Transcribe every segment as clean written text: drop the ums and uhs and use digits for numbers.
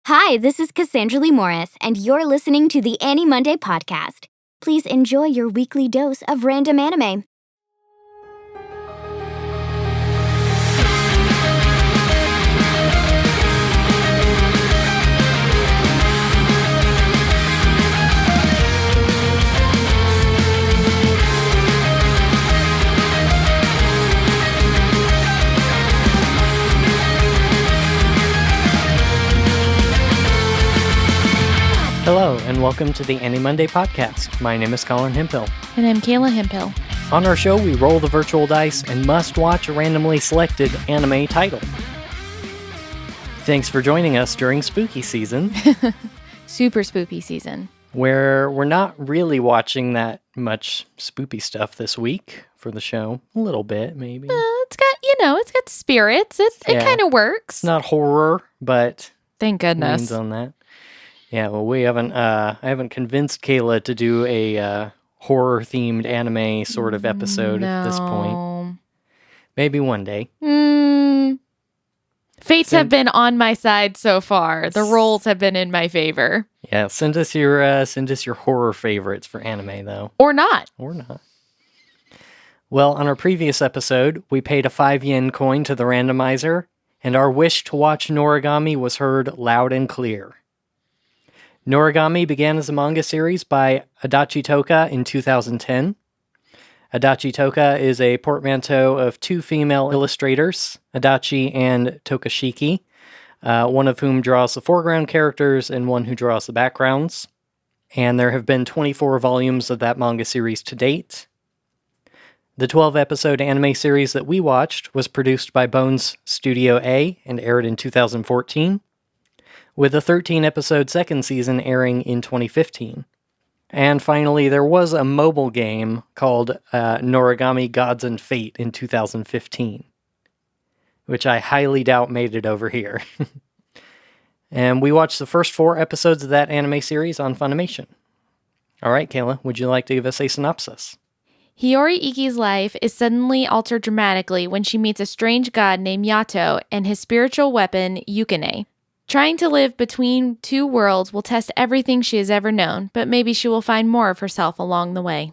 Hi, this is Cassandra Lee Morris, and you're listening to the AniMonday podcast. Please enjoy your weekly dose of random anime. Hello, and welcome to the AniMonday podcast. My name is Colin Hemphill. And I'm Kayla Hemphill. On our show, we roll the virtual dice and must watch a randomly selected anime title. Thanks for joining us during spooky season. Super spooky season. Where we're not really watching that much spooky stuff this week for the show. A little bit, maybe. It's got spirits. It kind of works. It's not horror, but thank goodness. Leans on that. Yeah, well, I haven't convinced Kayla to do a horror-themed anime sort of episode at this point. Maybe one day. Fates have been on my side so far. The roles have been in my favor. Yeah, send us your horror favorites for anime, though. Or not. Well, on our previous episode, we paid a 5 yen coin to the randomizer, and our wish to watch Noragami was heard loud and clear. Noragami began as a manga series by Adachi Toka in 2010. Adachi Toka is a portmanteau of two female illustrators, Adachi and Tokashiki, one of whom draws the foreground characters and one who draws the backgrounds. And there have been 24 volumes of that manga series to date. The 12-episode anime series that we watched was produced by Bones Studio A and aired in 2014. With a 13-episode second season airing in 2015. And finally, there was a mobile game called Noragami Gods and Fate in 2015, which I highly doubt made it over here. And we watched the first 4 episodes of that anime series on Funimation. All right, Kayla, would you like to give us a synopsis? Hiyori Iki's life is suddenly altered dramatically when she meets a strange god named Yato and his spiritual weapon, Yukine. Trying to live between two worlds will test everything she has ever known, but maybe she will find more of herself along the way.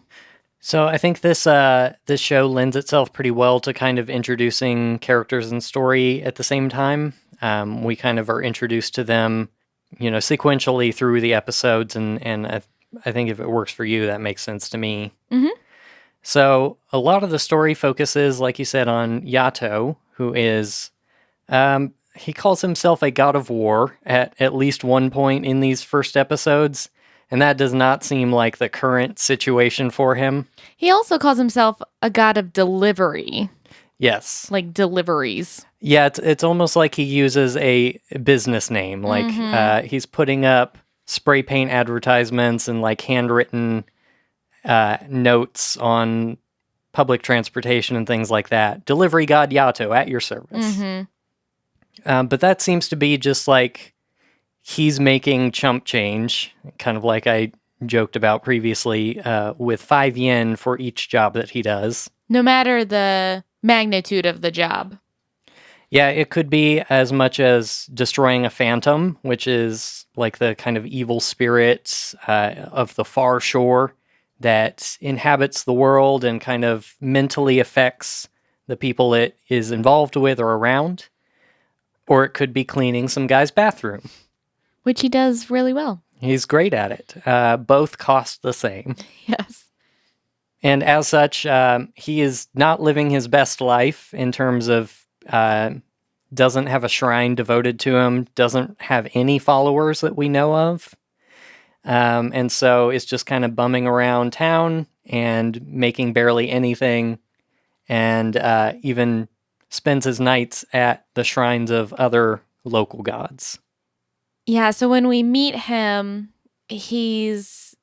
So I think this show lends itself pretty well to kind of introducing characters and story at the same time. We kind of are introduced to them, sequentially through the episodes, and I think if it works for you, that makes sense to me. Mm-hmm. So a lot of the story focuses, like you said, on Yato, who is... he calls himself a god of war at least one point in these first episodes, and that does not seem like the current situation for him. He also calls himself a god of delivery. Yes. Like deliveries. Yeah, it's almost like he uses a business name. Like he's putting up spray paint advertisements and like handwritten notes on public transportation and things like that. Delivery god Yato at your service. Mm-hmm. But that seems to be just like he's making chump change, kind of like I joked about previously, with 5 yen for each job that he does. No matter the magnitude of the job. Yeah, it could be as much as destroying a phantom, which is like the kind of evil spirit of the far shore that inhabits the world and kind of mentally affects the people it is involved with or around. Or it could be cleaning some guy's bathroom. Which he does really well. He's great at it. Both cost the same. Yes. And as such, he is not living his best life in terms of doesn't have a shrine devoted to him, doesn't have any followers that we know of. And so is just kind of bumming around town and making barely anything. And even spends his nights at the shrines of other local gods. Yeah, so when we meet him, he's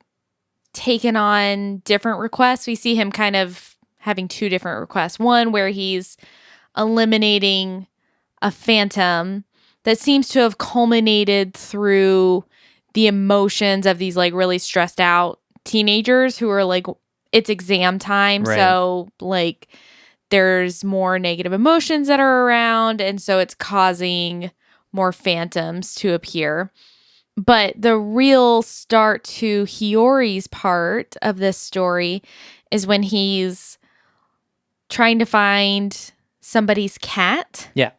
taken on different requests. We see him kind of having 2 different requests. One where he's eliminating a phantom that seems to have culminated through the emotions of these like really stressed out teenagers who are like, it's exam time. Right. So like there's more negative emotions that are around. And so it's causing more phantoms to appear. But the real start to Hiyori's part of this story is when he's trying to find somebody's cat. Yeah.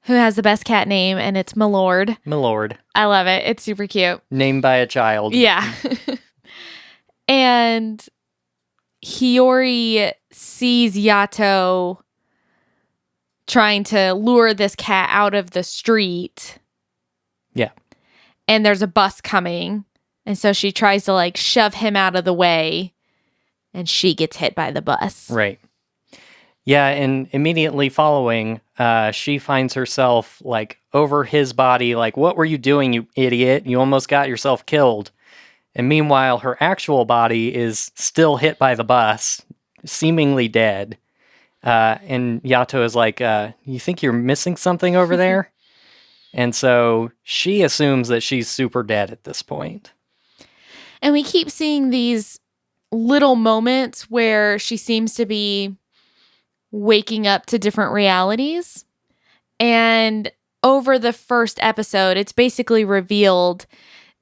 Who has the best cat name, and it's Milord. Milord. I love it. It's super cute. Named by a child. Yeah. And Hiyori sees Yato trying to lure this cat out of the street. Yeah. And there's a bus coming. And so she tries to like shove him out of the way. And she gets hit by the bus. Right. Yeah, and immediately following, she finds herself like over his body, like, what were you doing, you idiot? You almost got yourself killed. And meanwhile, her actual body is still hit by the bus, seemingly dead. And Yato is like, you think you're missing something over there? And so she assumes that she's super dead at this point. And we keep seeing these little moments where she seems to be waking up to different realities. And over the first episode, it's basically revealed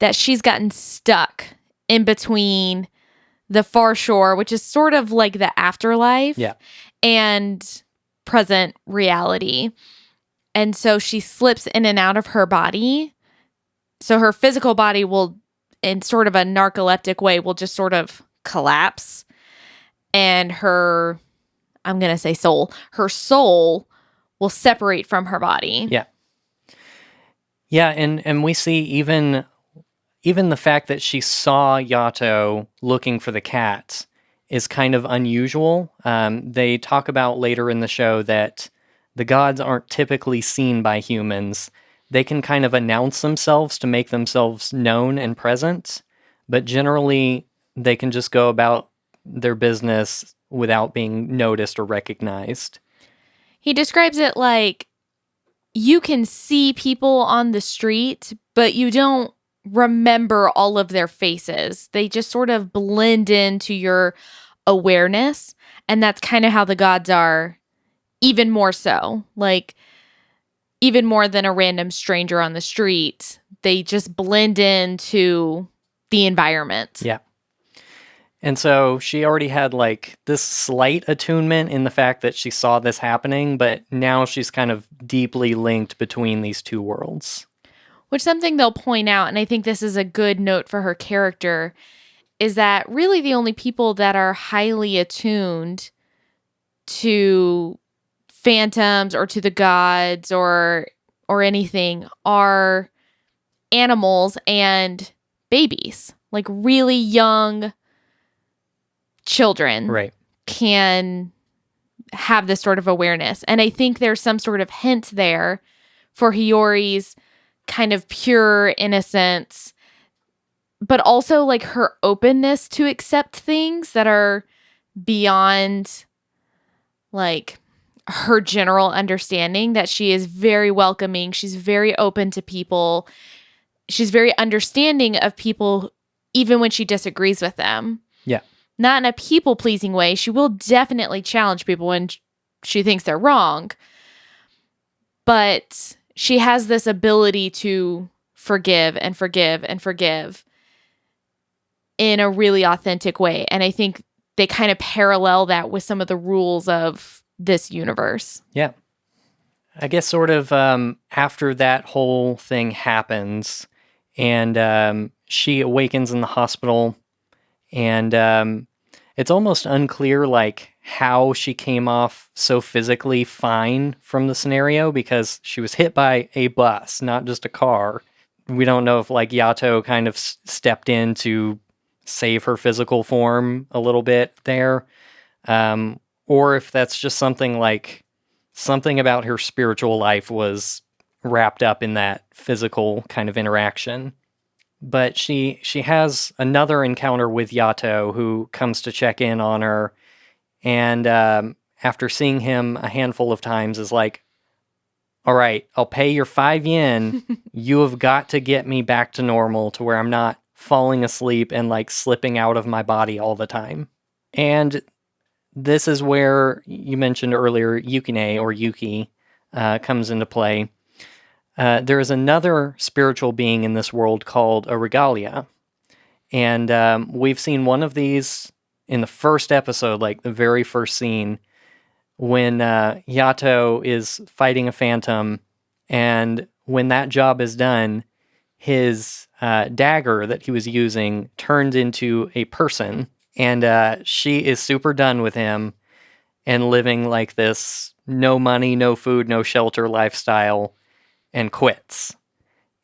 that she's gotten stuck in between the far shore, which is sort of like the afterlife, and present reality. And so she slips in and out of her body. So her physical body will, in sort of a narcoleptic way, will just sort of collapse. And her, I'm going to say soul, her soul will separate from her body. Yeah. Yeah, and we see even the fact that she saw Yato looking for the cat is kind of unusual. They talk about later in the show that the gods aren't typically seen by humans. They can kind of announce themselves to make themselves known and present, but generally they can just go about their business without being noticed or recognized. He describes it like you can see people on the street, but you don't remember all of their faces. They just sort of blend into your awareness. And that's kind of how the gods are, even more so. Like, even more than a random stranger on the street, they just blend into the environment. Yeah. And so she already had like this slight attunement in the fact that she saw this happening, but now she's kind of deeply linked between these two worlds. Which something they'll point out, and I think this is a good note for her character, is that really the only people that are highly attuned to phantoms or to the gods or anything are animals and babies. Like really young children can have this sort of awareness. And I think there's some sort of hint there for Hiyori's kind of pure innocence, but also like her openness to accept things that are beyond like her general understanding, that she is very welcoming. She's very open to people. She's very understanding of people, even when she disagrees with them. Yeah. Not in a people-pleasing way. She will definitely challenge people when she thinks they're wrong. But she has this ability to forgive and forgive and forgive in a really authentic way. And I think they kind of parallel that with some of the rules of this universe. Yeah. I guess sort of after that whole thing happens and she awakens in the hospital, and it's almost unclear like how she came off so physically fine from the scenario, because she was hit by a bus, not just a car. We don't know if like Yato kind of stepped in to save her physical form a little bit there, or if that's just something about her spiritual life was wrapped up in that physical kind of interaction. But she has another encounter with Yato, who comes to check in on her, and after seeing him a handful of times is like, all right, I'll pay your 5 yen. You have got to get me back to normal, to where I'm not falling asleep and like slipping out of my body all the time. And this is where you mentioned earlier Yukine or Yuki comes into play. There is another spiritual being in this world called a regalia. And we've seen one of these in the first episode, like the very first scene, when Yato is fighting a phantom. And when that job is done, his dagger that he was using turns into a person. And she is super done with him and living like this no money, no food, no shelter lifestyle, and quits.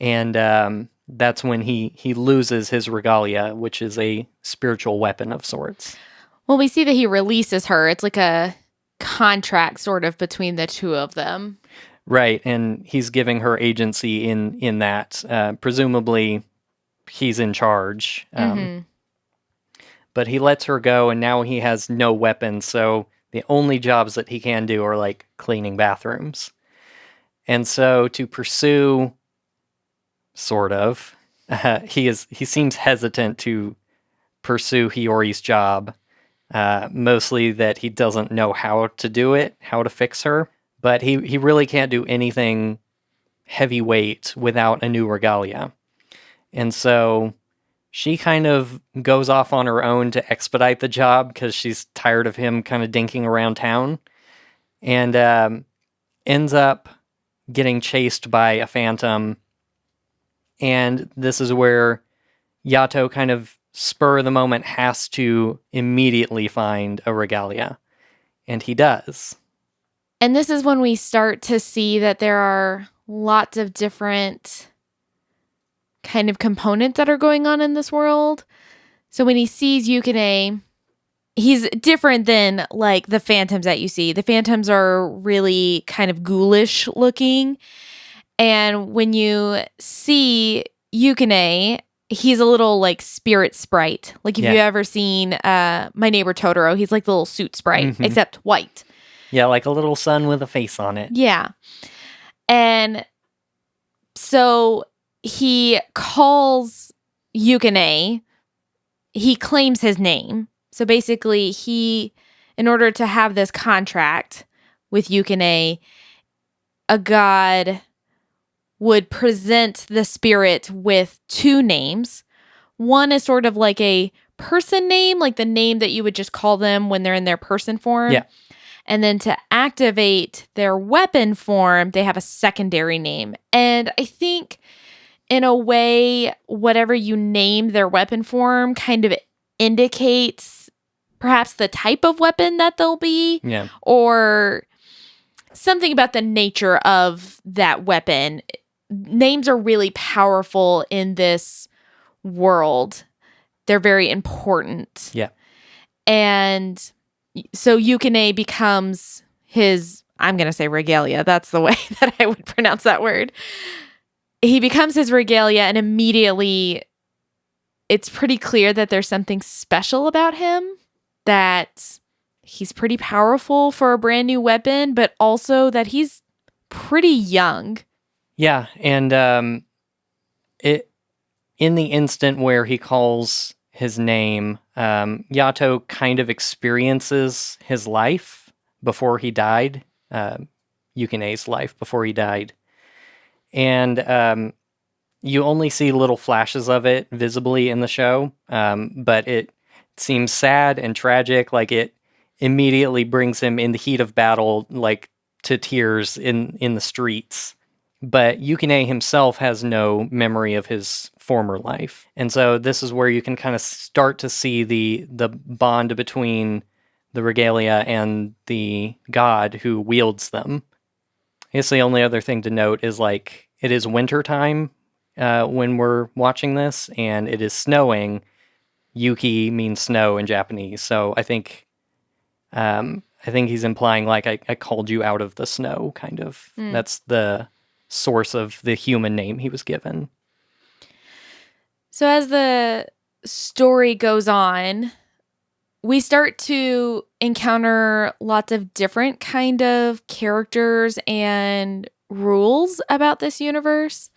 And that's when he loses his regalia, which is a spiritual weapon of sorts. Well, we see that he releases her. It's like a contract sort of between the two of them. Right, and he's giving her agency in that. Presumably, he's in charge. But he lets her go, and now he has no weapons, so the only jobs that he can do are like cleaning bathrooms. And so to pursue, sort of, he seems hesitant to pursue Hiyori's job. Mostly that he doesn't know how to do it, how to fix her. But he really can't do anything heavyweight without a new regalia. And so she kind of goes off on her own to expedite the job because she's tired of him kind of dinking around town. And ends up getting chased by a phantom. And this is where Yato kind of spur of the moment has to immediately find a regalia. And he does. And this is when we start to see that there are lots of different kind of components that are going on in this world. So when he sees Yukine, he's different than like the phantoms that you see. The phantoms are really kind of ghoulish looking. And when you see Yukine, he's a little like spirit sprite. Like if you've ever seen My Neighbor Totoro, he's like the little suit sprite, except white. Yeah, like a little sun with a face on it. Yeah. And so he calls Yukine. He claims his name. So basically, in order to have this contract with Yukine, a god would present the spirit with two names. One is sort of like a person name, like the name that you would just call them when they're in their person form. Yeah. And then to activate their weapon form, they have a secondary name. And I think in a way, whatever you name their weapon form kind of indicates perhaps the type of weapon that they'll be. Yeah. Or something about the nature of that weapon. Names are really powerful in this world. They're very important. Yeah. And so Yukine becomes his, I'm going to say regalia. That's the way that I would pronounce that word. He becomes his regalia, and immediately it's pretty clear that there's something special about him, that he's pretty powerful for a brand new weapon, but also that he's pretty young. Yeah, and in the instant where he calls his name, Yato kind of experiences his life before he died, Yukine's life before he died. And you only see little flashes of it visibly in the show, but it seems sad and tragic. Like it immediately brings him in the heat of battle, like to tears in the streets. But Yukine himself has no memory of his former life. And so this is where you can kind of start to see the bond between the regalia and the god who wields them. I guess the only other thing to note is like it is wintertime when we're watching this, and it is snowing. Yuki means snow in Japanese, so I think he's implying like I called you out of the snow, kind of. That's the source of the human name he was given. So as the story goes on, we start to encounter lots of different kind of characters and rules about this universe.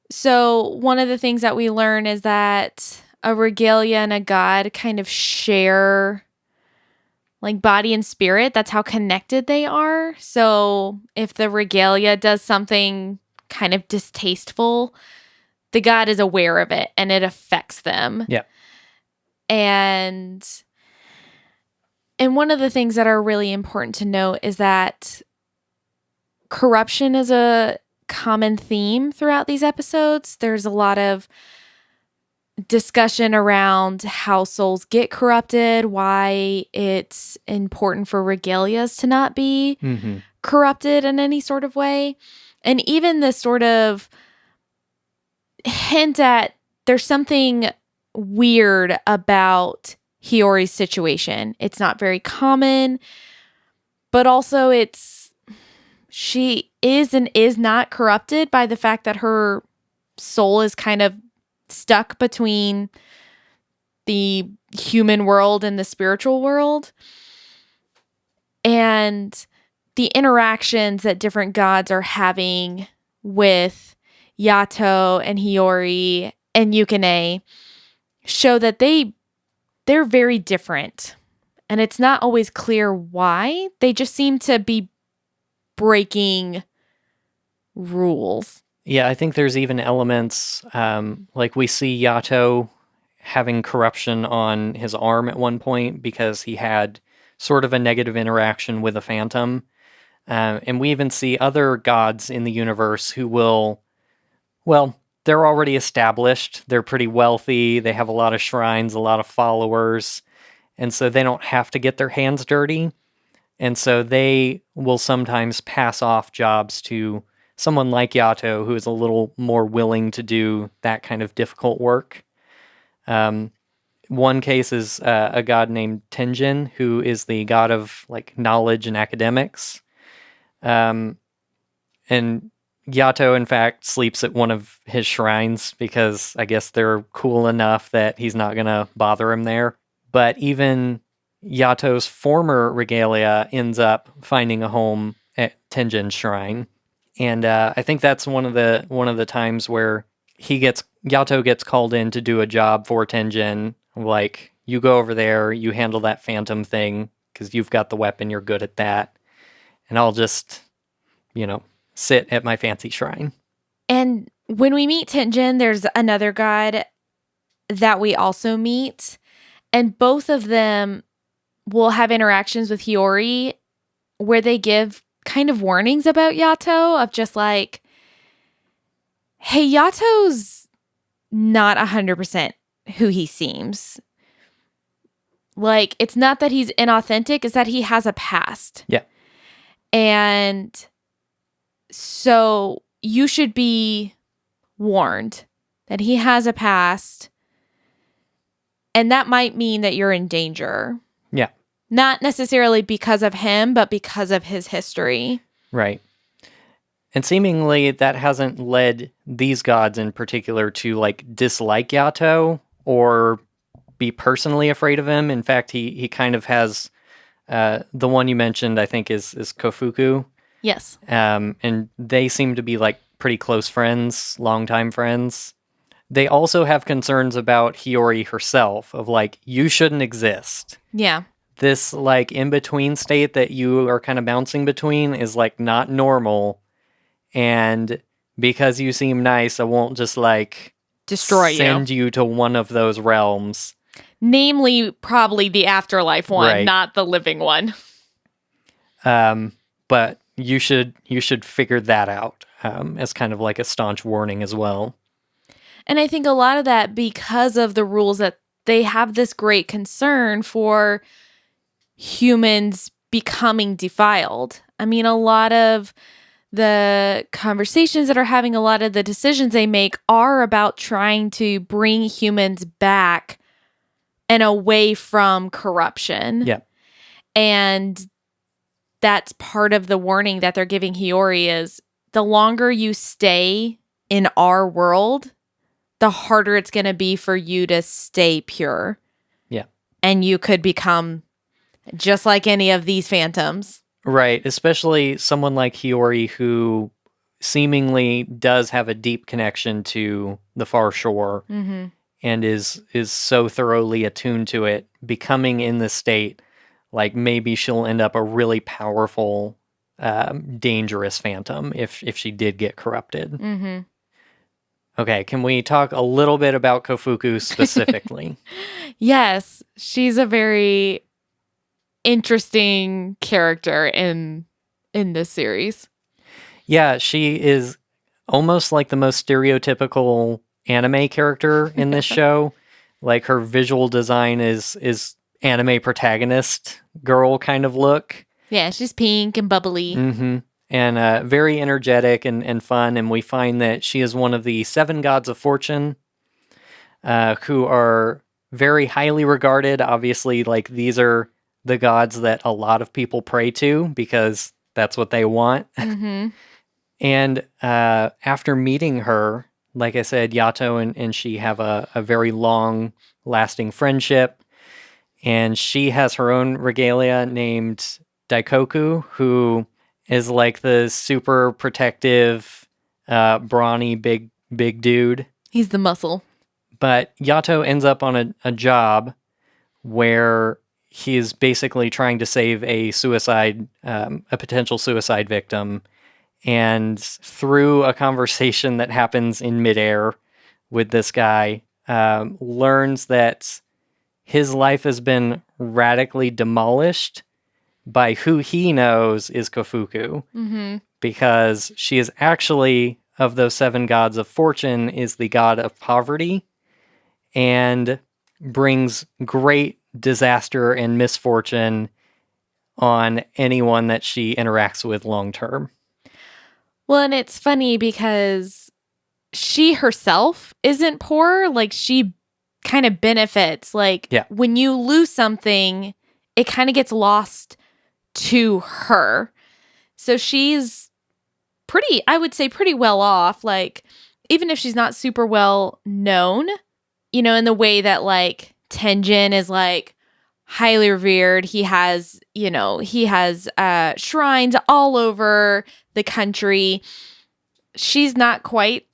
So one of the things that we learn is that a regalia and a god kind of share like body and spirit. That's how connected they are. So if the regalia does something kind of distasteful, the god is aware of it and it affects them. Yeah. And one of the things that are really important to note is that corruption is a common theme throughout these episodes. There's a lot of discussion around how souls get corrupted, why it's important for regalias to not be corrupted in any sort of way. And even this sort of hint at there's something weird about Hiyori's situation. It's not very common, but also she is and is not corrupted by the fact that her soul is kind of stuck between the human world and the spiritual world. And the interactions that different gods are having with Yato and Hiyori and Yukine show that they're very different. And it's not always clear why. They just seem to be breaking rules. Yeah, I think there's even elements, like we see Yato having corruption on his arm at one point because he had sort of a negative interaction with a phantom. And we even see other gods in the universe who will, well, they're already established. They're pretty wealthy. They have a lot of shrines, a lot of followers. And so they don't have to get their hands dirty. And so they will sometimes pass off jobs to someone like Yato, who is a little more willing to do that kind of difficult work. One case is a god named Tenjin, who is the god of like knowledge and academics. And Yato, in fact, sleeps at one of his shrines because I guess they're cool enough that he's not going to bother him there. But even Yato's former regalia ends up finding a home at Tenjin's shrine. And I think that's one of the times where Yato gets called in to do a job for Tenjin. Like, you go over there, you handle that phantom thing, because you've got the weapon, you're good at that. And I'll just, sit at my fancy shrine. And when we meet Tenjin, there's another god that we also meet. And both of them will have interactions with Hiyori where they give kind of warnings about Yato of just like, hey, Yato's not 100% who he seems. Like, it's not that he's inauthentic, it's that he has a past. Yeah. And so you should be warned that he has a past. And that might mean that you're in danger. Yeah. Not necessarily because of him, but because of his history. Right. And seemingly that hasn't led these gods in particular to like dislike Yato or be personally afraid of him. In fact, he kind of has the one you mentioned, I think, is Kofuku. Yes. And they seem to be like pretty close friends, longtime friends. They also have concerns about Hiyori herself of like, you shouldn't exist. Yeah. This like in-between state that you are kind of bouncing between is like not normal. And because you seem nice, I won't just like send you to one of those realms. Namely, probably the afterlife one, Right. not the living one. But you should figure that out as kind of like a staunch warning as well. And I think a lot of that because of the rules that they have this great concern for humans becoming defiled. I mean, a lot of the conversations that are having, a lot of the decisions they make are about trying to bring humans back and away from corruption. Yeah. And that's part of the warning that they're giving Hiyori is the longer you stay in our world, the harder it's going to be for you to stay pure. Yeah. And you could become just like any of these phantoms. Right. Especially someone like Hiyori who seemingly does have a deep connection to the far shore and is so thoroughly attuned to it, becoming in this state like maybe she'll end up a really powerful, dangerous phantom if she did get corrupted. Mm-hmm. Okay, can we talk a little bit about Kofuku specifically? Yes, she's a very interesting character in this series. Yeah, she is almost like the most stereotypical anime character in this show. Like her visual design is anime protagonist girl kind of look. Yeah, she's pink and bubbly. Mm-hmm. And very energetic and fun. And we find that she is one of the 7 gods of fortune, who are very highly regarded. Obviously, like these are the gods that a lot of people pray to because that's what they want. Mm-hmm. And after meeting her, like I said, Yato and she have a very long lasting friendship. And she has her own regalia named Daikoku, who is like the super protective, brawny, big dude. He's the muscle. But Yato ends up on a job where he's basically trying to save a potential suicide victim. And through a conversation that happens in midair with this guy, learns that his life has been radically demolished by who he knows is Kofuku. Mm-hmm. Because she is actually, of those 7 gods of fortune, is the god of poverty and brings great disaster and misfortune on anyone that she interacts with long term. Well, and it's funny because she herself isn't poor. Like, she kind of benefits. Like, when you lose something, it kind of gets lost to her. So she's I would say pretty well off. Like, even if she's not super well known, you know, in the way that like Tenjin is like highly revered. He has shrines all over the country. She's not quite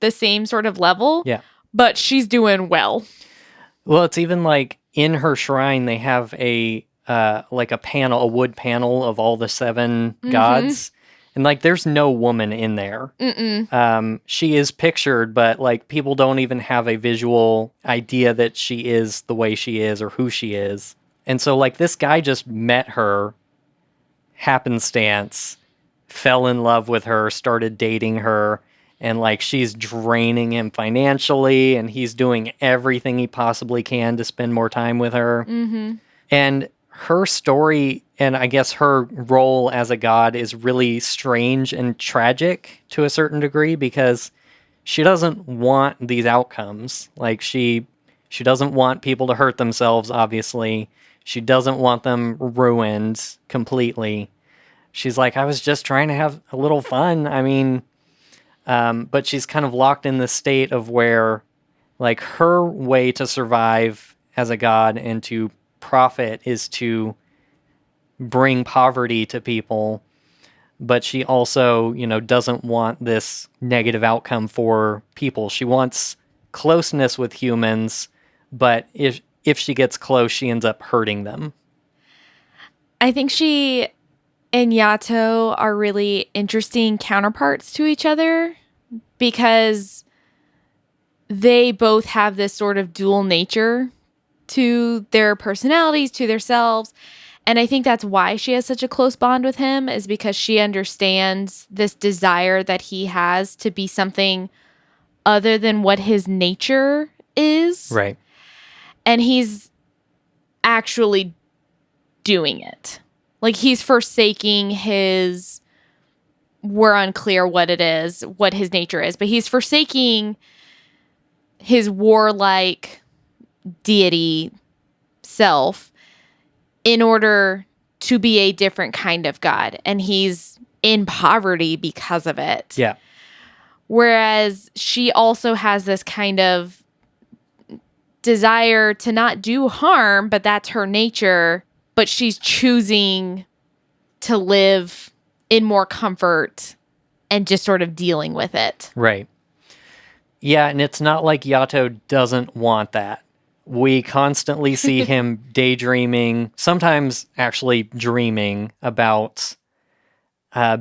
the same sort of level. Yeah. But she's doing well. Well, it's even like in her shrine, they have a panel, a wood panel of all the 7 gods. And like, there's no woman in there. She is pictured, but like people don't even have a visual idea that she is the way she is or who she is. And so like this guy just met her happenstance, fell in love with her, started dating her. And like she's draining him financially and he's doing everything he possibly can to spend more time with her. Mm-hmm. And her story and I guess her role as a god is really strange and tragic to a certain degree because she doesn't want these outcomes. Like she doesn't want people to hurt themselves, obviously. She doesn't want them ruined completely. She's like, I was just trying to have a little fun. I mean, but she's kind of locked in this state of where like her way to survive as a god and to profit is to bring poverty to people, but she also, you know, doesn't want this negative outcome for people. She wants closeness with humans, but if she gets close, she ends up hurting them. I think she and Yato are really interesting counterparts to each other because they both have this sort of dual nature to their personalities, to themselves. And I think that's why she has such a close bond with him, is because she understands this desire that he has to be something other than what his nature is. Right. And he's actually doing it. Like he's forsaking his, we're unclear what it is, what his nature is, but he's forsaking his warlike deity self in order to be a different kind of god. And he's in poverty because of it. Yeah. Whereas she also has this kind of desire to not do harm, but that's her nature. But she's choosing to live in more comfort and just sort of dealing with it. Right. Yeah, and it's not like Yato doesn't want that. we constantly see him daydreaming, sometimes actually dreaming about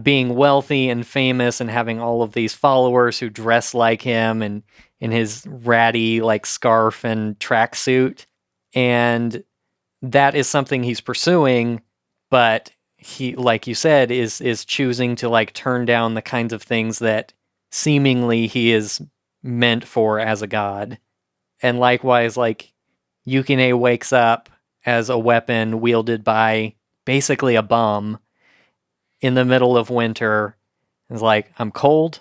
being wealthy and famous and having all of these followers who dress like him and in his ratty like scarf and tracksuit. And that is something he's pursuing, but he, like you said, is choosing to like turn down the kinds of things that seemingly he is meant for as a god. And likewise, like Yukine wakes up as a weapon wielded by basically a bum in the middle of winter. It's like, I'm cold.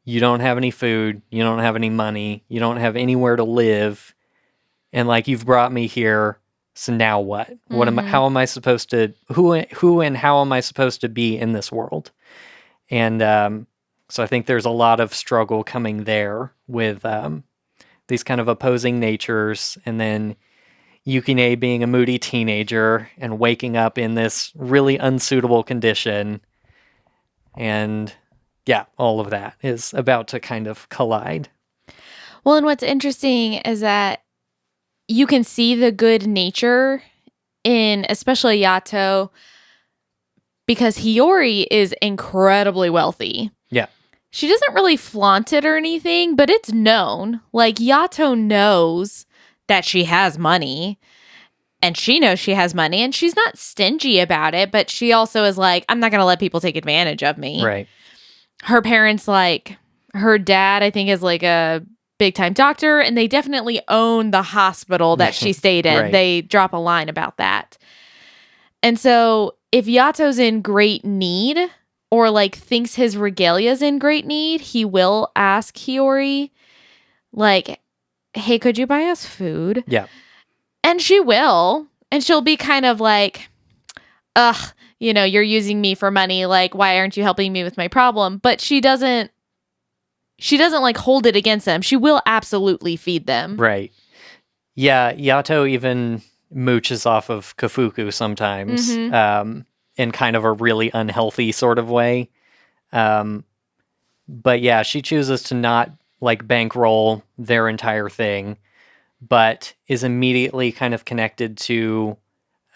You don't have any food. You don't have any money. You don't have anywhere to live. And like, you've brought me here. So now what? What am I, how am I supposed to, who and how am I supposed to be in this world? And so I think there's a lot of struggle coming there with these kind of opposing natures. And then Yukine being a moody teenager and waking up in this really unsuitable condition. And yeah, all of that is about to kind of collide. Well, and what's interesting is that you can see the good nature in especially Yato because Hiyori is incredibly wealthy. Yeah. She doesn't really flaunt it or anything, but it's known. Like Yato knows that she has money and she knows she has money and she's not stingy about it, but she also is like, I'm not going to let people take advantage of me. Right. Her parents, like her dad, I think is like a big time doctor, and they definitely own the hospital that she stayed in. Right. They drop a line about that. And so if Yato's in great need or like thinks his regalia's in great need, he will ask Hiyori, like, hey, could you buy us food? Yeah. And she will. And she'll be kind of like, ugh, you know, you're using me for money. Like, why aren't you helping me with my problem? But she doesn't like hold it against them. She will absolutely feed them. Right. Yeah, Yato even mooches off of Kafuku sometimes, in kind of a really unhealthy sort of way. But yeah, she chooses to not like bankroll their entire thing, but is immediately kind of connected to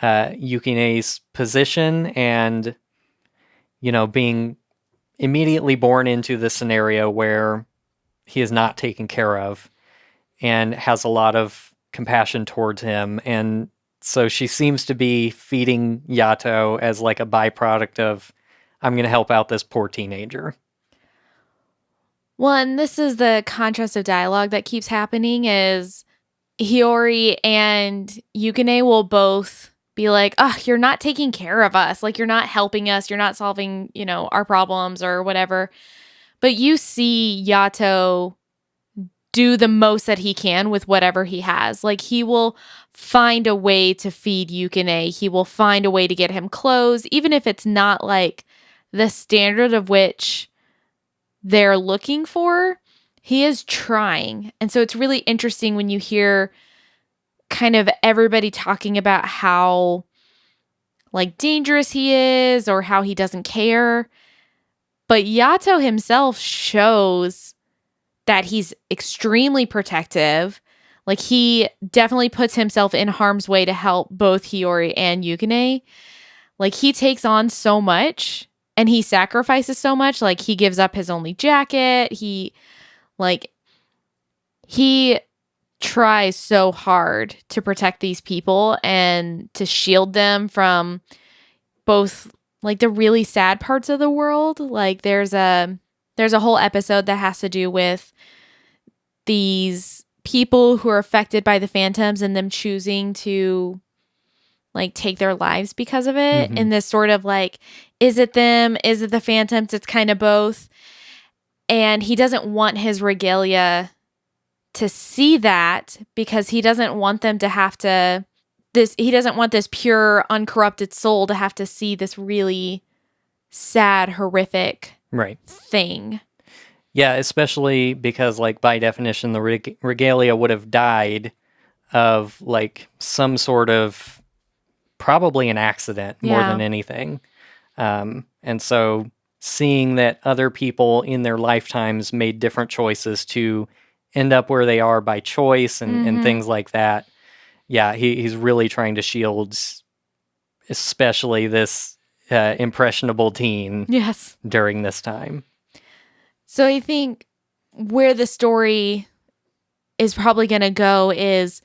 Yukine's position and, you know, being immediately born into the scenario where he is not taken care of and has a lot of compassion towards him. And so she seems to be feeding Yato as like a byproduct of, I'm going to help out this poor teenager. Well, and this is the contrast of dialogue that keeps happening is Hiyori and Yukine will both be like, oh, you're not taking care of us. Like, you're not helping us. You're not solving, you know, our problems or whatever. But you see Yato do the most that he can with whatever he has. Like, he will find a way to feed Yukine. He will find a way to get him clothes, even if it's not like the standard of which they're looking for. He is trying. And so it's really interesting when you hear kind of everybody talking about how like dangerous he is or how he doesn't care. But Yato himself shows that he's extremely protective. Like, he definitely puts himself in harm's way to help both Hiyori and Yukine. Like, he takes on so much and he sacrifices so much. Like, he gives up his only jacket. He tries so hard to protect these people and to shield them from both like the really sad parts of the world. Like, there's a whole episode that has to do with these people who are affected by the phantoms and them choosing to like take their lives because of it. And this sort of like, is it them? Is it the phantoms? It's kind of both. And he doesn't want his regalia to see that because he doesn't want them to have to he doesn't want this pure, uncorrupted soul to have to see this really sad, horrific thing. Yeah, especially because, like, by definition, the regalia would have died of, like, some sort of, probably an accident more than anything. And so seeing that other people in their lifetimes made different choices to end up where they are by choice and things like that, Yeah, he's really trying to shield, especially this impressionable teen Yes. during this time. So I think where the story is probably going to go is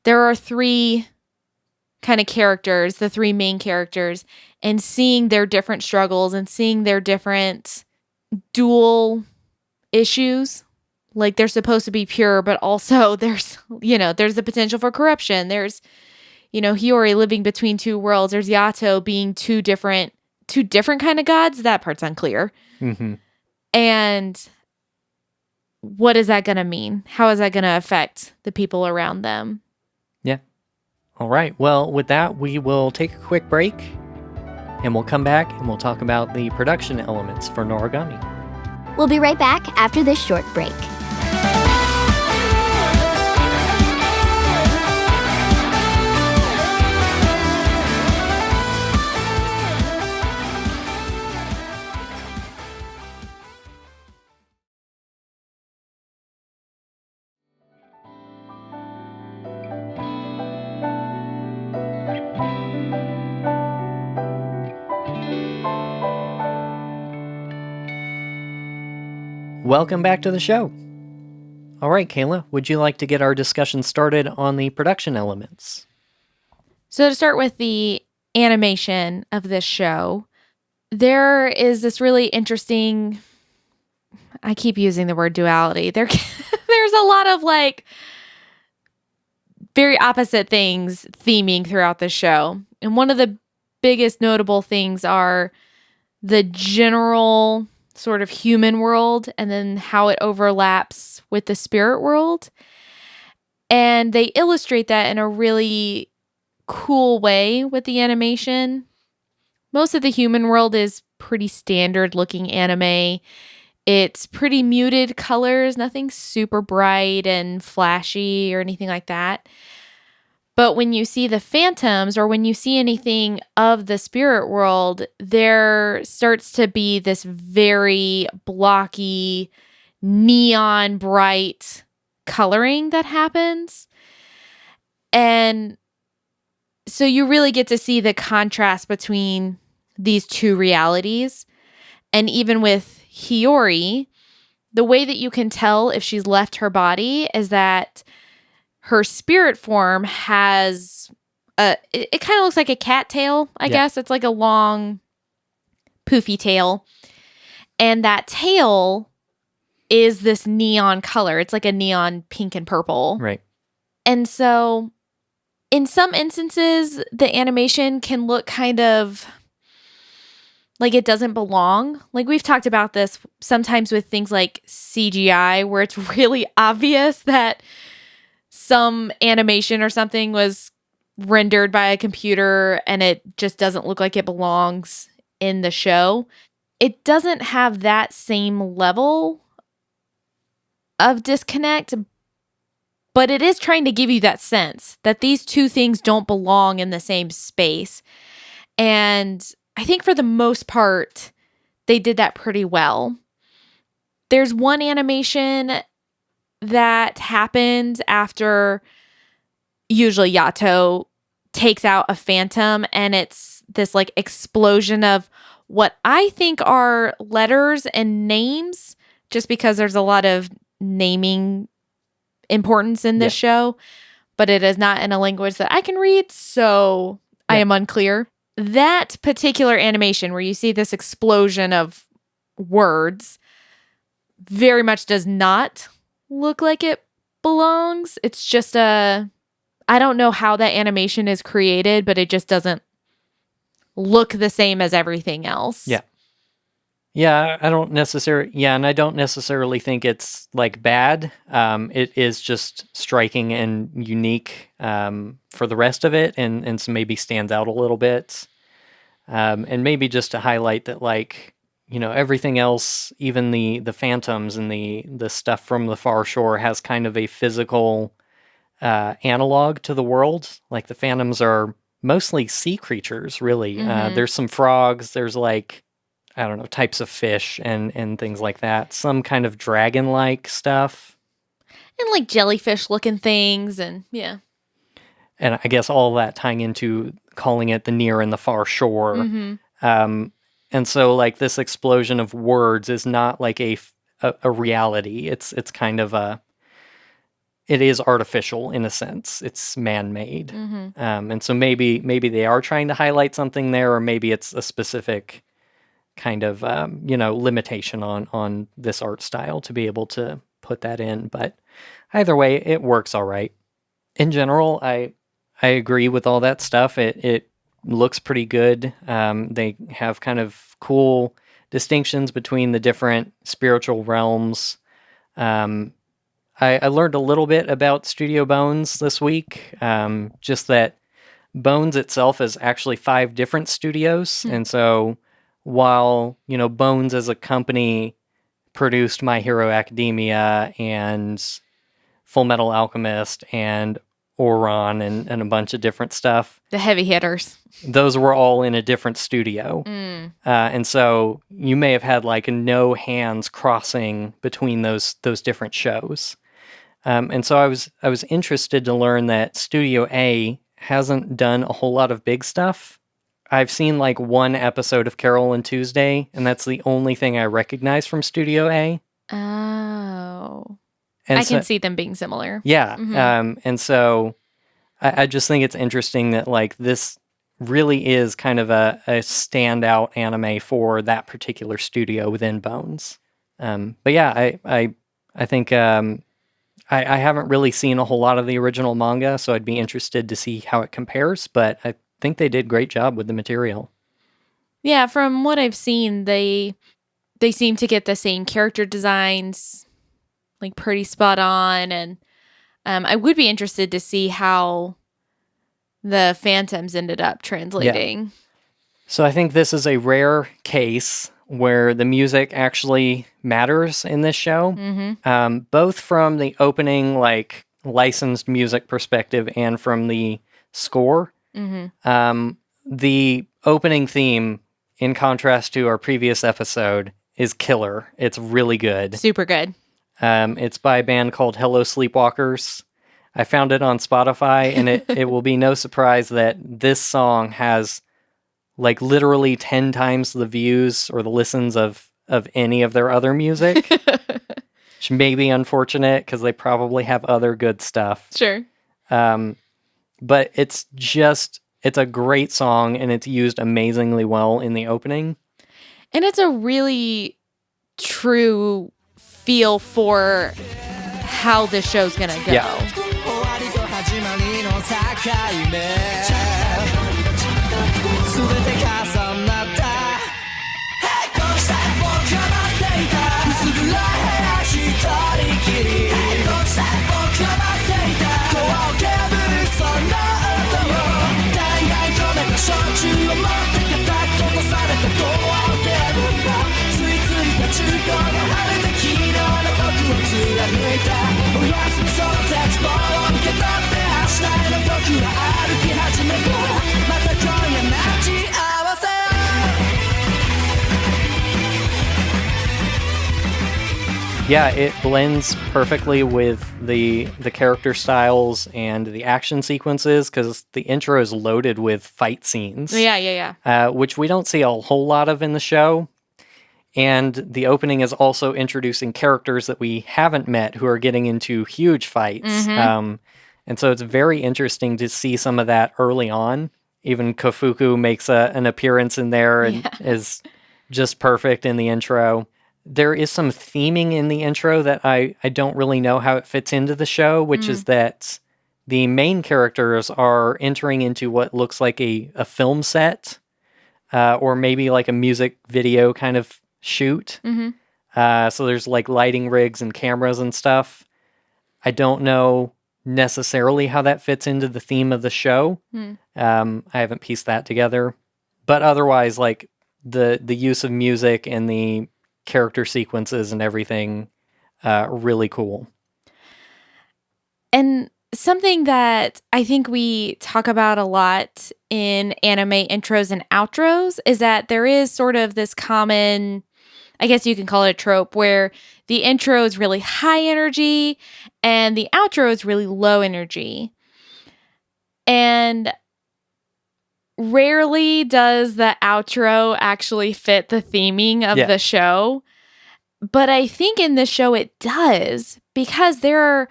there are three kind of characters, the three main characters, and seeing their different struggles and seeing their different dual issues. Like they're supposed to be pure, but also there's the potential for corruption. There's, Hiyori living between two worlds. There's Yato being two different kind of gods. That part's unclear. Mm-hmm. And what is that going to mean? How is that going to affect the people around them? Yeah. All right. Well, with that, we will take a quick break and we'll come back and we'll talk about the production elements for Noragami. We'll be right back after this short break. Welcome back to the show. All right, Kayla, would you like to get our discussion started on the production elements? So to start with the animation of this show, there is this really interesting, I keep using the word duality. There's a lot of like very opposite things theming throughout the show. And one of the biggest notable things are the general sort of human world and then how it overlaps with the spirit world. And they illustrate that in a really cool way with the animation. Most of the human world is pretty standard looking anime. It's pretty muted colors, nothing super bright and flashy or anything like that. But when you see the phantoms or when you see anything of the spirit world, there starts to be this very blocky, neon bright coloring that happens. And so you really get to see the contrast between these two realities. And even with Hiyori, the way that you can tell if she's left her body is that her spirit form has it kind of looks like a cat tail, I guess. It's like a long, poofy tail. And that tail is this neon color. It's like a neon pink and purple. Right. And so in some instances, the animation can look kind of like it doesn't belong. Like we've talked about this sometimes with things like CGI, where it's really obvious that some animation or something was rendered by a computer and it just doesn't look like it belongs in the show. It doesn't have that same level of disconnect, but it is trying to give you that sense that these two things don't belong in the same space. And I think for the most part, they did that pretty well. There's one animation that happens after usually Yato takes out a phantom, and it's this like explosion of what I think are letters and names, just because there's a lot of naming importance in this show, but it is not in a language that I can read, so I am unclear. That particular animation where you see this explosion of words very much does not look like it belongs. It's just I don't know how that animation is created, but it just doesn't look the same as everything else. Yeah. Yeah, I don't necessarily think it's like bad. It is just striking and unique for the rest of it, and so maybe stands out a little bit. And maybe just to highlight that, like, everything else, even the phantoms and the stuff from the far shore has kind of a physical analog to the world. Like the phantoms are mostly sea creatures, really. There's some frogs. There's like, I don't know, types of fish and things like that. Some kind of dragon-like stuff. And like jellyfish looking things and yeah. and I guess all that tying into calling it the near and the far shore. And so like this explosion of words is not like a reality. It's kind of it is artificial in a sense. It's man-made. And so maybe they are trying to highlight something there, or maybe it's a specific kind of limitation on this art style to be able to put that in. But either way, it works all right. In general, I agree with all that stuff. It looks pretty good. They have kind of cool distinctions between the different spiritual realms. I learned a little bit about Studio Bones this week. Just that Bones itself is actually 5 different studios. And so while, Bones as a company produced My Hero Academia and Full Metal Alchemist and Ouran and a bunch of different stuff. The heavy hitters. Those were all in a different studio. And so you may have had like no hands crossing between those different shows. And so I was interested to learn that Studio A hasn't done a whole lot of big stuff. I've seen like 1 episode of Carol and Tuesday, and that's the only thing I recognize from Studio A. Oh. And I can see them being similar. Yeah. And so I just think it's interesting that like this really is kind of a standout anime for that particular studio within Bones. But yeah, I think I haven't really seen a whole lot of the original manga, so I'd be interested to see how it compares, but I think they did a great job with the material. Yeah, from what I've seen, they seem to get the same character designs, like pretty spot on, and I would be interested to see how the Phantoms ended up translating. Yeah. So I think this is a rare case where the music actually matters in this show, both from the opening, like licensed music perspective and from the score. The opening theme, in contrast to our previous episode, is killer. It's really good. Super good. It's by a band called Hello Sleepwalkers. I found it on Spotify, and it will be no surprise that this song has like literally 10 times the views or the listens of any of their other music, which may be unfortunate because they probably have other good stuff. Sure. But it's a great song, and it's used amazingly well in the opening. And it's a really true feel for how this show's gonna go. Yeah. Yeah, it blends perfectly with the character styles and the action sequences, because the intro is loaded with fight scenes. Yeah. Which we don't see a whole lot of in the show. And the opening is also introducing characters that we haven't met who are getting into huge fights. And so it's very interesting to see some of that early on. Even Kofuku makes an appearance in there and is just perfect in the intro. There is some theming in the intro that I don't really know how it fits into the show, which is that the main characters are entering into what looks like a film set, or maybe like a music video kind of shoot. So there's like lighting rigs and cameras and stuff. I don't know necessarily how that fits into the theme of the show. I haven't pieced that together. But otherwise, like the use of music and the character sequences and everything, really cool. And something that I think we talk about a lot in anime intros and outros is that there is sort of this common, I guess you can call it a trope, where the intro is really high energy and the outro is really low energy. And rarely does the outro actually fit the theming of the show. But I think in this show it does, because there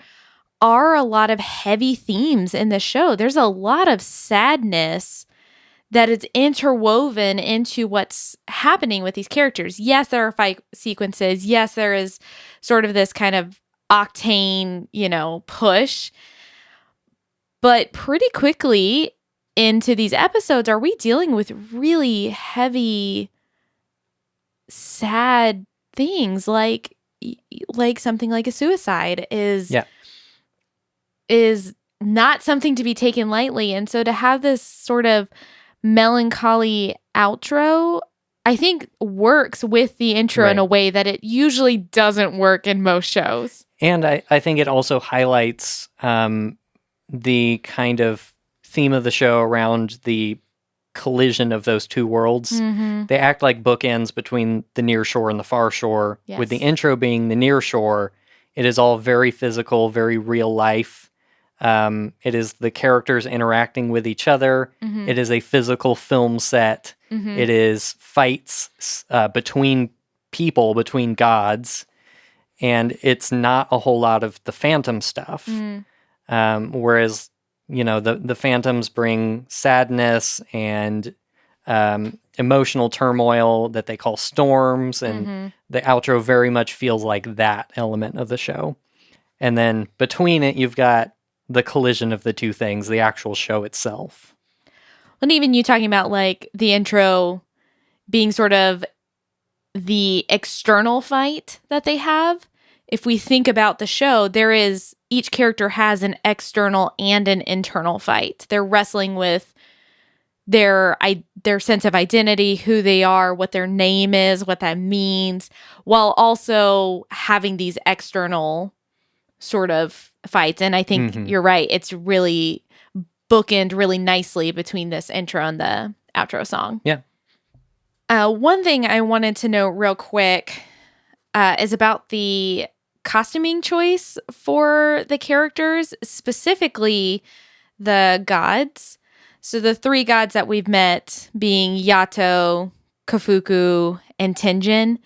are a lot of heavy themes in the show. There's a lot of sadness that is interwoven into what's happening with these characters. Yes, there are fight sequences. Yes, there is sort of this kind of octane, push. But pretty quickly into these episodes, are we dealing with really heavy, sad things like something like a suicide is not something to be taken lightly. And so to have this sort of melancholy outro, I think works with the intro in a way that it usually doesn't work in most shows. And I think it also highlights the kind of theme of the show around the collision of those two worlds. Mm-hmm. They act like bookends between the near shore and the far shore. Yes. With the intro being the near shore, it is all very physical, very real life. It is the characters interacting with each other. Mm-hmm. It is a physical film set. Mm-hmm. It is fights between people, between gods. And it's not a whole lot of the phantom stuff. Mm-hmm. Whereas, the phantoms bring sadness and emotional turmoil that they call storms. And the outro very much feels like that element of the show. And then between it, you've got the collision of the two things, the actual show itself. And even you talking about like the intro being sort of the external fight that they have. If we think about the show, each character has an external and an internal fight. They're wrestling with their sense of identity, who they are, what their name is, what that means, while also having these external sort of fights. And I think you're right. It's really bookend really nicely between this intro and the outro song. Yeah. One thing I wanted to note real quick is about the costuming choice for the characters, specifically the gods. So the three gods that we've met being Yato, Kofuku, and Tenjin.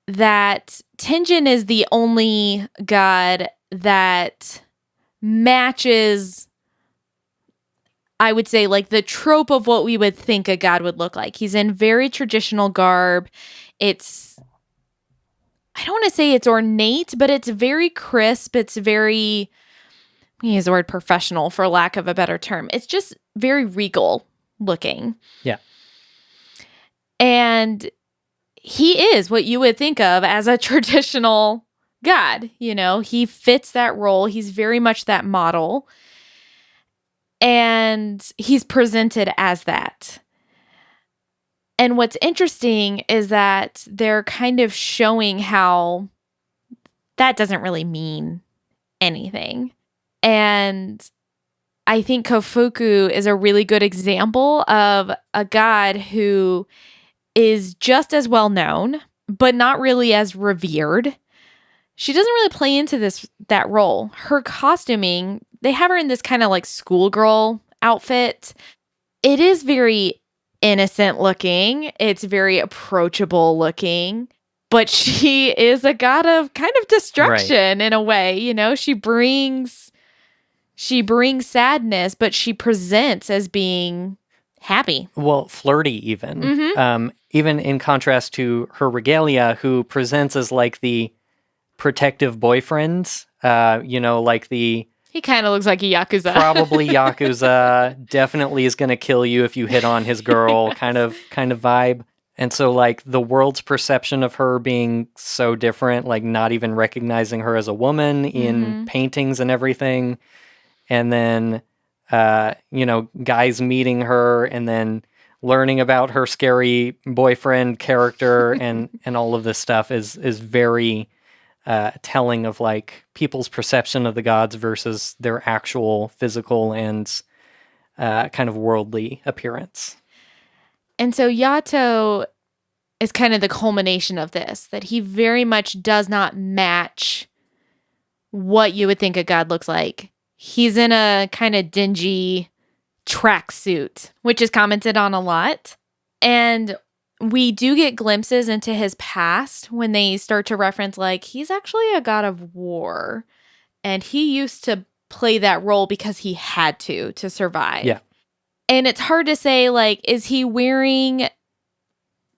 That Tenjin is the only god that matches, I would say, like the trope of what we would think a god would look like. He's in very traditional garb. I don't want to say it's ornate, but it's very crisp. It's very, I use the word professional for lack of a better term. It's just very regal looking. Yeah. And he is what you would think of as a traditional god. He fits that role. He's very much that model. And he's presented as that. And what's interesting is that they're kind of showing how that doesn't really mean anything. And I think Kofuku is a really good example of a god who is just as well known, but not really as revered. She doesn't really play into that role. Her costuming, they have her in this kind of like schoolgirl outfit. It is very innocent looking. It's very approachable looking. But she is a god of kind of destruction in a way. She brings sadness, but she presents as being happy. Well, flirty even. Even in contrast to her regalia, who presents as like the protective boyfriend, like the... He kind of looks like a Yakuza. Probably Yakuza. Definitely is going to kill you if you hit on his girl kind of vibe. And so like the world's perception of her being so different, like not even recognizing her as a woman in paintings and everything. And then, guys meeting her and then learning about her scary boyfriend character and all of this stuff is very telling of like people's perception of the gods versus their actual physical and kind of worldly appearance. And so Yato is kind of the culmination of this, that he very much does not match what you would think a god looks like. He's in a kind of dingy tracksuit, which is commented on a lot. And we do get glimpses into his past when they start to reference, like, he's actually a god of war. And he used to play that role because he had to survive. Yeah. And it's hard to say, like, is he wearing,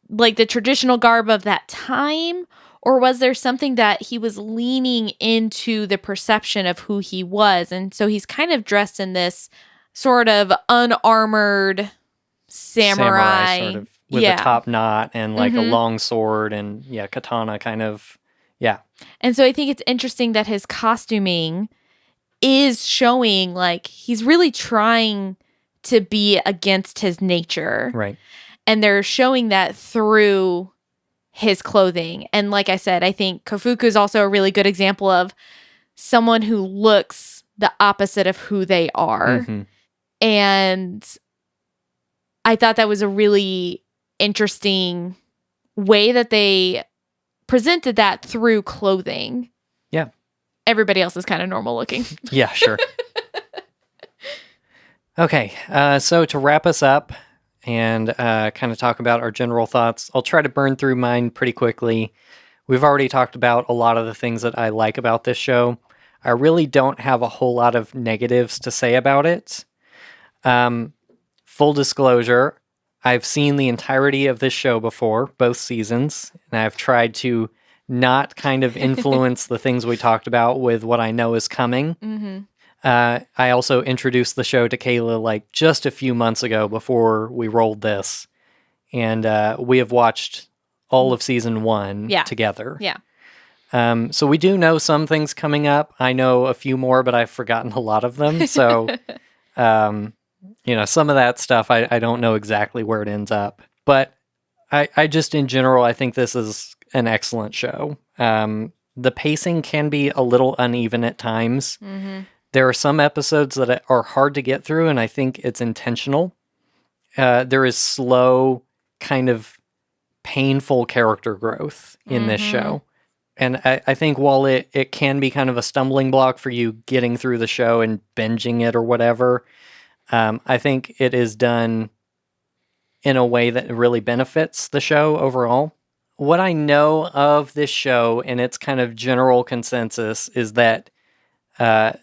like, the traditional garb of that time? Or was there something that he was leaning into the perception of who he was? And so he's kind of dressed in this sort of unarmored samurai sort of with a top knot and like a long sword and katana kind of. Yeah. And so I think it's interesting that his costuming is showing like he's really trying to be against his nature. Right. And they're showing that through his clothing. And like I said, I think Kofuku is also a really good example of someone who looks the opposite of who they are. Mm-hmm. And I thought that was a really interesting way that they presented that through clothing. Yeah. Everybody else is kind of normal looking. Yeah, sure. Okay, so to wrap us up and kind of talk about our general thoughts, I'll try to burn through mine pretty quickly. We've already talked about a lot of the things that I like about this show. I really don't have a whole lot of negatives to say about it. Full disclosure, I've seen the entirety of this show before, both seasons, and I've tried to not kind of influence the things we talked about with what I know is coming. Mm-hmm. I also introduced the show to Kayla like just a few months ago before we rolled this, and we have watched all of season 1 together. Yeah. So we do know some things coming up. I know a few more, but I've forgotten a lot of them. So, some of that stuff, I don't know exactly where it ends up. But I just, in general, I think this is an excellent show. The pacing can be a little uneven at times. Mm-hmm. There are some episodes that are hard to get through, and I think it's intentional. There is slow, kind of painful character growth in this show. And I think while it can be kind of a stumbling block for you getting through the show and binging it or whatever, I think it is done in a way that really benefits the show overall. What I know of this show and its kind of general consensus is that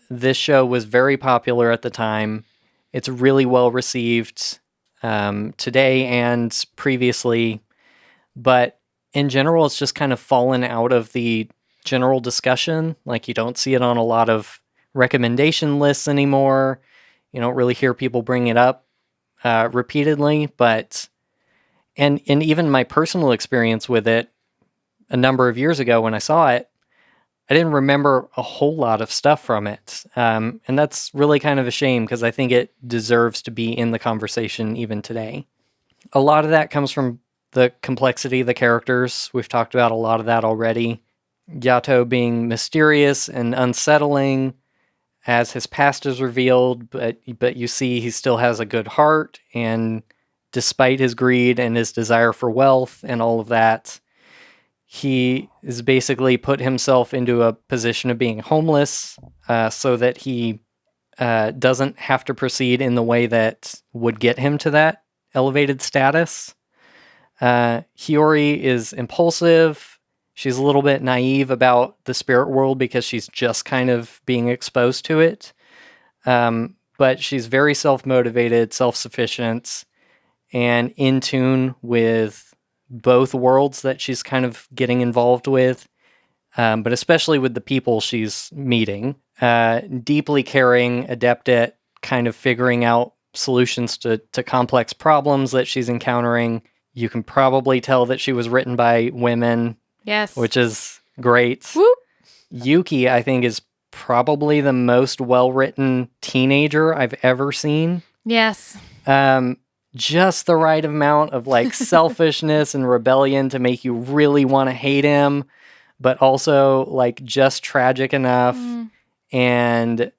this show was very popular at the time. It's really well received today and previously, but in general, it's just kind of fallen out of the general discussion. Like, you don't see it on a lot of recommendation lists anymore. You don't really hear people bring it up repeatedly, and even my personal experience with it a number of years ago when I saw it, I didn't remember a whole lot of stuff from it. And that's really kind of a shame because I think it deserves to be in the conversation even today. A lot of that comes from the complexity of the characters. We've talked about a lot of that already. Yato being mysterious and unsettling as his past is revealed, but you see he still has a good heart, and despite his greed and his desire for wealth and all of that, he has basically put himself into a position of being homeless so that he doesn't have to proceed in the way that would get him to that elevated status. Hiyori is impulsive. She's a little bit naive about the spirit world because she's just kind of being exposed to it. But she's very self-motivated, self-sufficient, and in tune with both worlds that she's kind of getting involved with, but especially with the people she's meeting. Deeply caring, adept at kind of figuring out solutions to complex problems that she's encountering. You can probably tell that she was written by women. Yes. Which is great. Whoop. Yuki, I think, is probably the most well-written teenager I've ever seen. Yes. Just the right amount of like selfishness and rebellion to make you really want to hate him, but also like just tragic enough and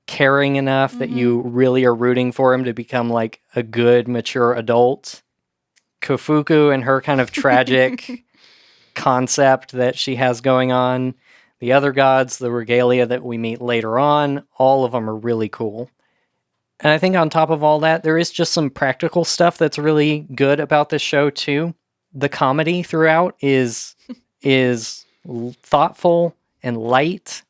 caring enough that you really are rooting for him to become like a good, mature adult. Kofuku and her kind of tragic concept that she has going on, the other gods, the regalia that we meet later on, all of them are really cool. And I think on top of all that, there is just some practical stuff that's really good about this show too. The comedy throughout is thoughtful and light.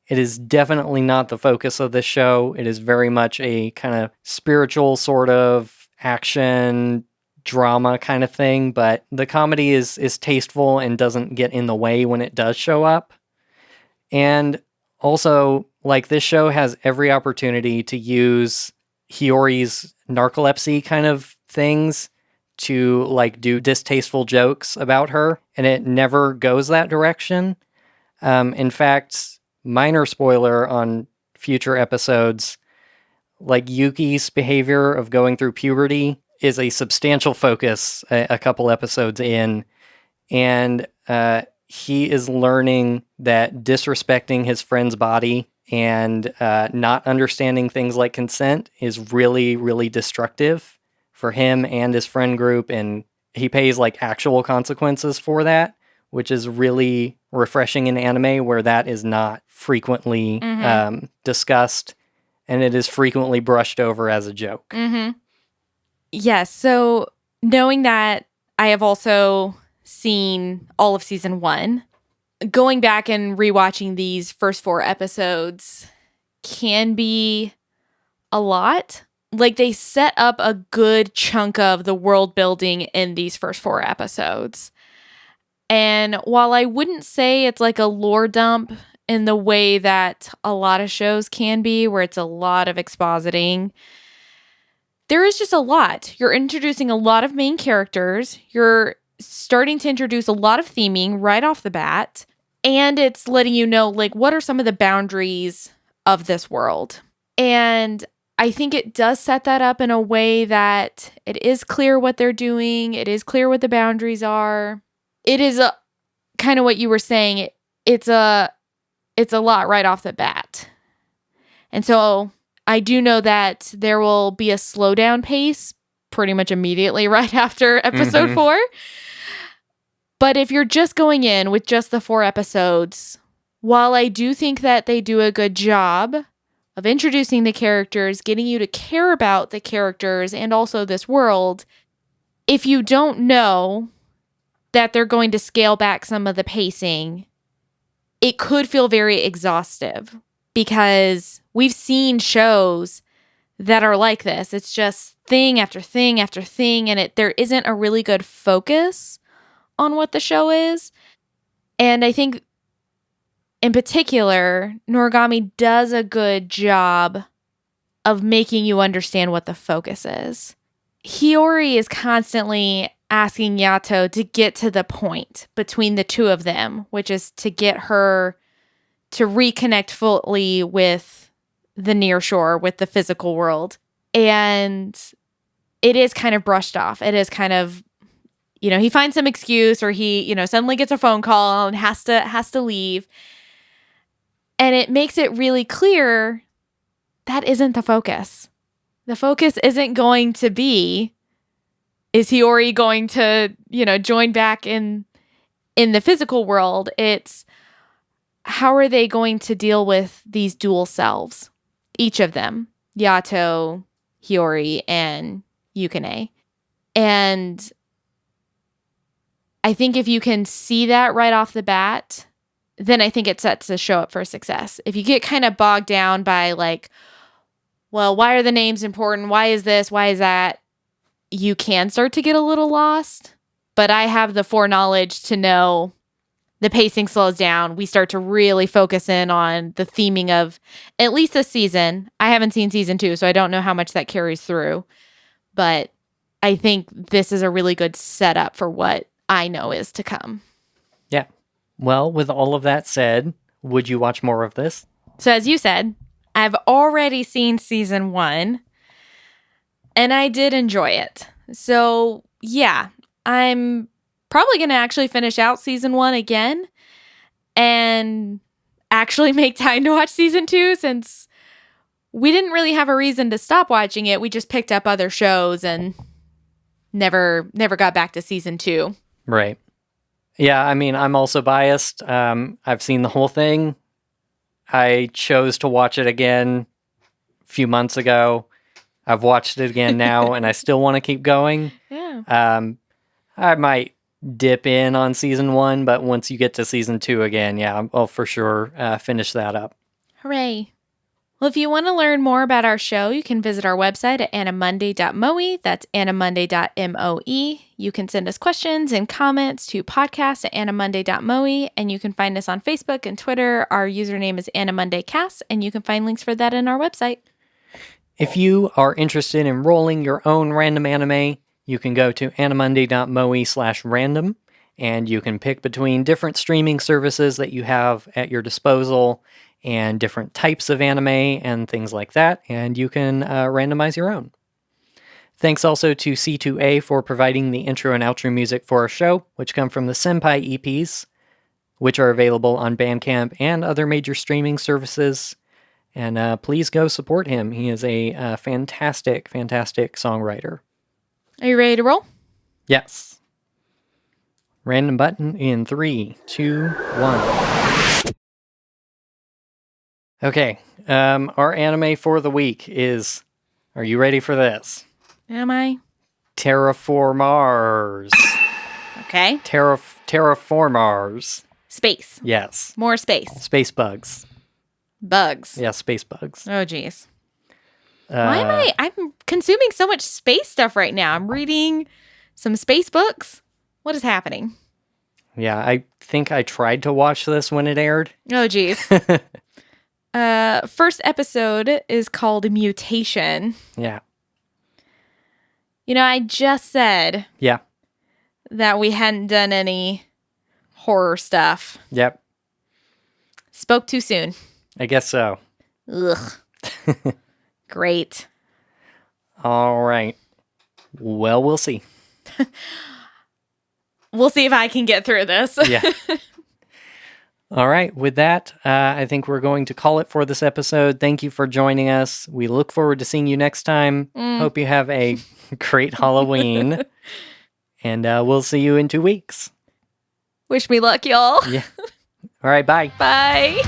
It is definitely not the focus of this show. It is very much a kind of spiritual sort of action drama kind of thing, but the comedy is tasteful and doesn't get in the way when it does show up. And also, like, this show has every opportunity to use Hiyori's narcolepsy kind of things to, like, do distasteful jokes about her, and it never goes that direction. In fact, minor spoiler on future episodes, like, Yuki's behavior of going through puberty is a substantial focus a couple episodes in, and he is learning that disrespecting his friend's body and not understanding things like consent is really, really destructive for him and his friend group, and he pays like actual consequences for that, which is really refreshing in anime where that is not frequently discussed, and it is frequently brushed over as a joke. Mm-hmm. Yes, so knowing that I have also seen all of season 1, going back and rewatching these first 4 episodes can be a lot. Like, they set up a good chunk of the world building in these first 4 episodes. And while I wouldn't say it's like a lore dump in the way that a lot of shows can be, where it's a lot of expositing, there is just a lot. You're introducing a lot of main characters. You're starting to introduce a lot of theming right off the bat. And it's letting you know, like, what are some of the boundaries of this world? And I think it does set that up in a way that it is clear what they're doing. It is clear what the boundaries are. It is a kind of what you were saying. It's a lot right off the bat. And so I do know that there will be a slowdown pace pretty much immediately right after episode 4. But if you're just going in with just the 4 episodes, while I do think that they do a good job of introducing the characters, getting you to care about the characters and also this world, if you don't know that they're going to scale back some of the pacing, it could feel very exhaustive, because we've seen shows that are like this. It's just thing after thing after thing, and there isn't a really good focus on what the show is. And I think in particular, Noragami does a good job of making you understand what the focus is. Hiyori is constantly asking Yato to get to the point between the two of them, which is to get her to reconnect fully with the near shore, with the physical world. And it is kind of brushed off. It is kind of, he finds some excuse, or he, suddenly gets a phone call and has to leave. And it makes it really clear that isn't the focus. The focus isn't going to be, is Hiyori going to, join back in the physical world? It's, how are they going to deal with these dual selves? Each of them, Yato, Hiyori, and Yukine. And I think if you can see that right off the bat, then I think it sets the show up for success. If you get kind of bogged down by, like, well, why are the names important? Why is this? Why is that? You can start to get a little lost. But I have the foreknowledge to know the pacing slows down. We start to really focus in on the theming of at least a season. I haven't seen season 2, so I don't know how much that carries through. But I think this is a really good setup for what I know is to come. Yeah. Well, with all of that said, would you watch more of this? So as you said, I've already seen season 1, and I did enjoy it. So yeah, I'm probably going to actually finish out season 1 again and actually make time to watch season 2, since we didn't really have a reason to stop watching it. We just picked up other shows and never got back to season 2. Right. Yeah, I mean, I'm also biased. I've seen the whole thing. I chose to watch it again a few months ago. I've watched it again now, and I still want to keep going. Yeah. I might dip in on season 1, but once you get to season 2 again, yeah, I'll for sure finish that up. Hooray. Well, if you want to learn more about our show, you can visit our website at animonday.moe. That's animonday.moe. You can send us questions and comments to podcast@animonday.moe, and you can find us on Facebook and Twitter. Our username is AniMondayCast, and you can find links for that in our website. If you are interested in rolling your own random anime, you can go to animonday.moe/random, and you can pick between different streaming services that you have at your disposal and different types of anime and things like that, and you can randomize your own. Thanks also to C2A for providing the intro and outro music for our show, which come from the Senpai EPs, which are available on Bandcamp and other major streaming services. And please go support him. He is a fantastic, fantastic songwriter. Are you ready to roll? Yes. Random button in 3, 2, 1. Okay. Our anime for the week is, are you ready for this? Am I? Terraformars. Okay. Terraformars. Space. Yes. More space. Space bugs. Bugs. Yeah, space bugs. Oh, geez. Why am I'm consuming so much space stuff right now? I'm reading some space books. What is happening? Yeah, I think I tried to watch this when it aired. Oh, geez. First episode is called Mutation. Yeah. You know, I just said Yeah. that we hadn't done any horror stuff. Yep. Spoke too soon. I guess so. Ugh. Great. All right. Well, we'll see. We'll see if I can get through this. Yeah. All right. With that, I think we're going to call it for this episode. Thank you for joining us. We look forward to seeing you next time. Hope you have a great Halloween. And we'll see you in 2 weeks. Wish me luck, y'all. Yeah. All right. Bye. Bye.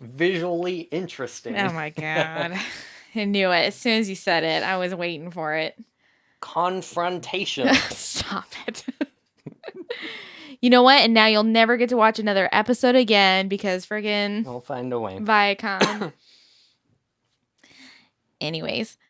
Visually interesting. Oh my God. I knew it. As soon as you said it, I was waiting for it. Confrontation. Stop it. You know what? And now you'll never get to watch another episode again because friggin' I'll find a way. Viacom. Anyways.